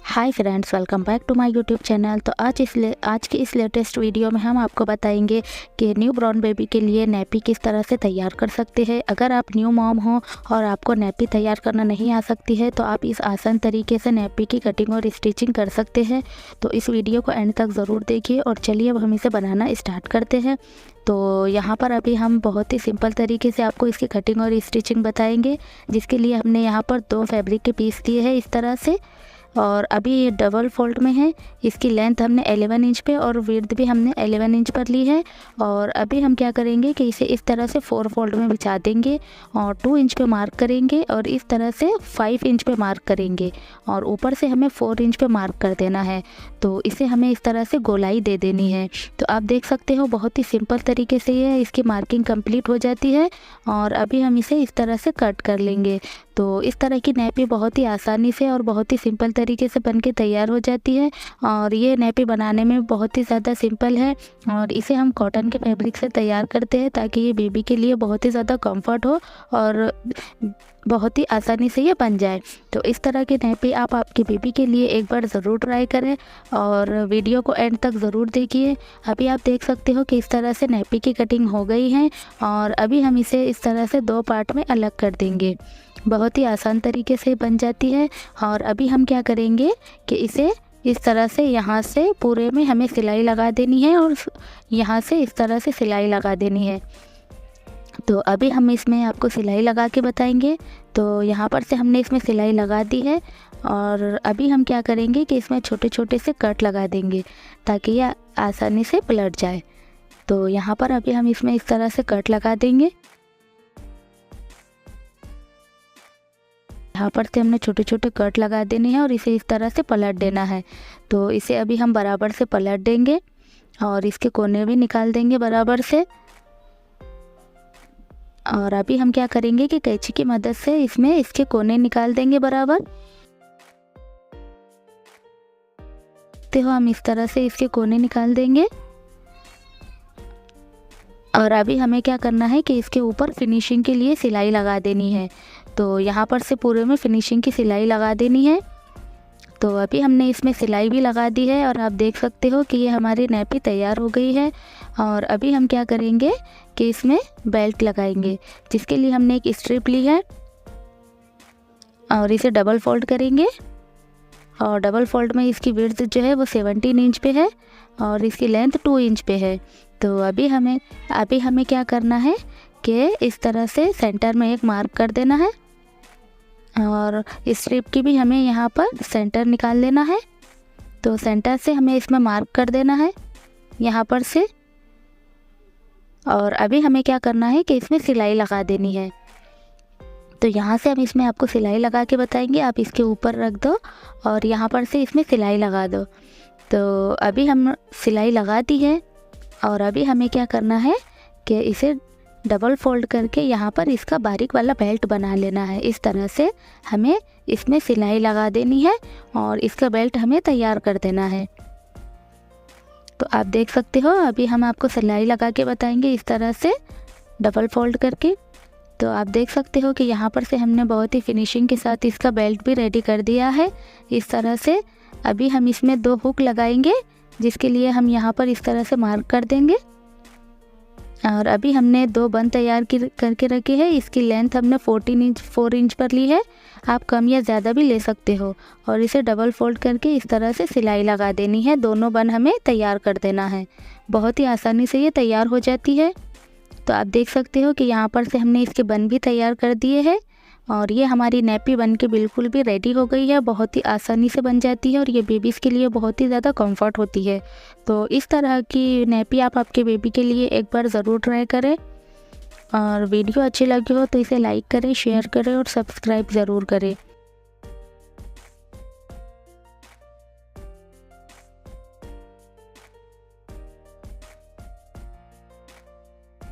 Hi friends, welcome back to my YouTube channel. तो आज की इस लेटेस्ट वीडियो में हम आपको बताएंगे कि न्यू बॉर्न बेबी के लिए नैपी किस तरह से तैयार कर सकते हैं। अगर आप न्यू मॉम हो और आपको नैपी तैयार करना नहीं आ सकती है तो आप इस आसान तरीके से नैपी की कटिंग और स्टिचिंग कर सकते हैं। तो इस वीडियो को एंड तक ज़रूर देखिए और चलिए अब हम इसे बनाना स्टार्ट करते हैं। तो यहाँ पर अभी हम बहुत ही सिंपल तरीके से आपको इसकी कटिंग और स्टिचिंग बताएंगे, जिसके लिए हमने यहाँ पर 2 फैब्रिक के पीस लिए हैं इस तरह से। और अभी ये डबल फोल्ड में है। इसकी लेंथ हमने 11 इंच पे और विड्थ भी हमने 11 इंच पर ली है। और अभी हम क्या करेंगे कि इसे इस तरह से 4 फोल्ड में बिछा देंगे और 2 इंच पे मार्क करेंगे और इस तरह से 5 इंच पे मार्क करेंगे और ऊपर से हमें 4 इंच पे मार्क कर देना है। तो इसे हमें इस तरह से गोलाई दे देनी है। तो आप देख सकते हो बहुत ही सिंपल तरीके से ये इसकी मार्किंग कंप्लीट हो जाती है। और अभी हम इसे इस तरह से कट कर लेंगे। तो इस तरह की नैपी बहुत ही आसानी से और बहुत ही सिंपल तरीके से बनके तैयार हो जाती है। और ये नैपी बनाने में बहुत ही ज़्यादा सिंपल है और इसे हम कॉटन के फैब्रिक से तैयार करते हैं ताकि ये बेबी के लिए बहुत ही ज़्यादा कंफर्ट हो और बहुत ही आसानी से ये बन जाए। तो इस तरह की नैपी आप आपकी बेबी के लिए एक बार ज़रूर ट्राई करें और वीडियो को एंड तक ज़रूर देखिए। अभी आप देख सकते हो कि इस तरह से नैपी की कटिंग हो गई है और अभी हम इसे इस तरह से 2 पार्ट में अलग कर देंगे। बहुत ही आसान तरीके से बन जाती है। और अभी हम क्या करेंगे कि इसे इस तरह से यहाँ से पूरे में हमें सिलाई लगा देनी है और यहाँ से इस तरह से सिलाई लगा देनी है। तो अभी हम इसमें आपको सिलाई लगा के बताएंगे। तो यहाँ पर से हमने इसमें सिलाई लगा दी है और अभी हम क्या करेंगे कि इसमें छोटे छोटे से कट लगा देंगे ताकि यह आसानी से पलट जाए। तो यहाँ पर अभी हम इसमें इस तरह से कट लगा देंगे। यहाँ पर से हमने छोटे छोटे कट लगा देने हैं और इसे इस तरह से पलट देना है। तो इसे अभी हम बराबर से पलट देंगे और इसके कोने भी निकाल देंगे बराबर से। और अभी हम क्या करेंगे कि कैंची की मदद से इसमें इसके कोने निकाल देंगे बराबर। तो हम इस तरह से इसके कोने निकाल देंगे। और अभी हमें क्या करना है कि इसके ऊपर फिनिशिंग के लिए सिलाई लगा देनी है। तो यहाँ पर से पूरे में फिनिशिंग की सिलाई लगा देनी है। तो अभी हमने इसमें सिलाई भी लगा दी है और आप देख सकते हो कि ये हमारी नैपी तैयार हो गई है। और अभी हम क्या करेंगे कि इसमें बेल्ट लगाएंगे, जिसके लिए हमने एक स्ट्रिप ली है और इसे डबल फोल्ड करेंगे। और डबल फोल्ड में इसकी विड्थ जो है वो 17 इंच पे है और इसकी लेंथ 2 इंच पे है। तो अभी हमें क्या करना है कि इस तरह से सेंटर में एक मार्क कर देना है और इस स्ट्रिप की भी हमें यहाँ पर सेंटर निकाल लेना है। तो सेंटर से हमें इसमें मार्क कर देना है यहाँ पर से। और अभी हमें क्या करना है कि इसमें सिलाई लगा देनी है। तो यहाँ से हम इसमें आपको सिलाई लगा के बताएंगे। आप इसके ऊपर रख दो और यहाँ पर से इसमें सिलाई लगा दो। तो अभी हम सिलाई लगा दी है और अभी हमें क्या करना है कि इसे डबल फोल्ड करके यहाँ पर इसका बारीक वाला बेल्ट बना लेना है। इस तरह से हमें इसमें सिलाई लगा देनी है और इसका बेल्ट हमें तैयार कर देना है। तो आप देख सकते हो अभी हम आपको सिलाई लगा के बताएंगे इस तरह से डबल फोल्ड करके। तो आप देख सकते हो कि यहाँ पर से हमने बहुत ही फिनिशिंग के साथ इसका बेल्ट भी रेडी कर दिया है इस तरह से। अभी हम इसमें 2 हुक लगाएंगे, जिसके लिए हम यहाँ पर इस तरह से मार्क कर देंगे। और अभी हमने 2 बन तैयार करके रखे हैं। इसकी लेंथ हमने 4 इंच पर ली है। आप कम या ज़्यादा भी ले सकते हो। और इसे डबल फोल्ड करके इस तरह से सिलाई लगा देनी है। दोनों बन हमें तैयार कर देना है। बहुत ही आसानी से ये तैयार हो जाती है। तो आप देख सकते हो कि यहाँ पर से हमने इसके बन भी तैयार कर दिए हैं और ये हमारी नैपी बन के बिल्कुल भी रेडी हो गई है। बहुत ही आसानी से बन जाती है और ये बेबीज़ के लिए बहुत ही ज़्यादा कंफर्ट होती है। तो इस तरह की नैपी आप आपके बेबी के लिए एक बार ज़रूर ट्राई करें। और वीडियो अच्छी लगी हो तो इसे लाइक करें, शेयर करें और सब्सक्राइब ज़रूर करें।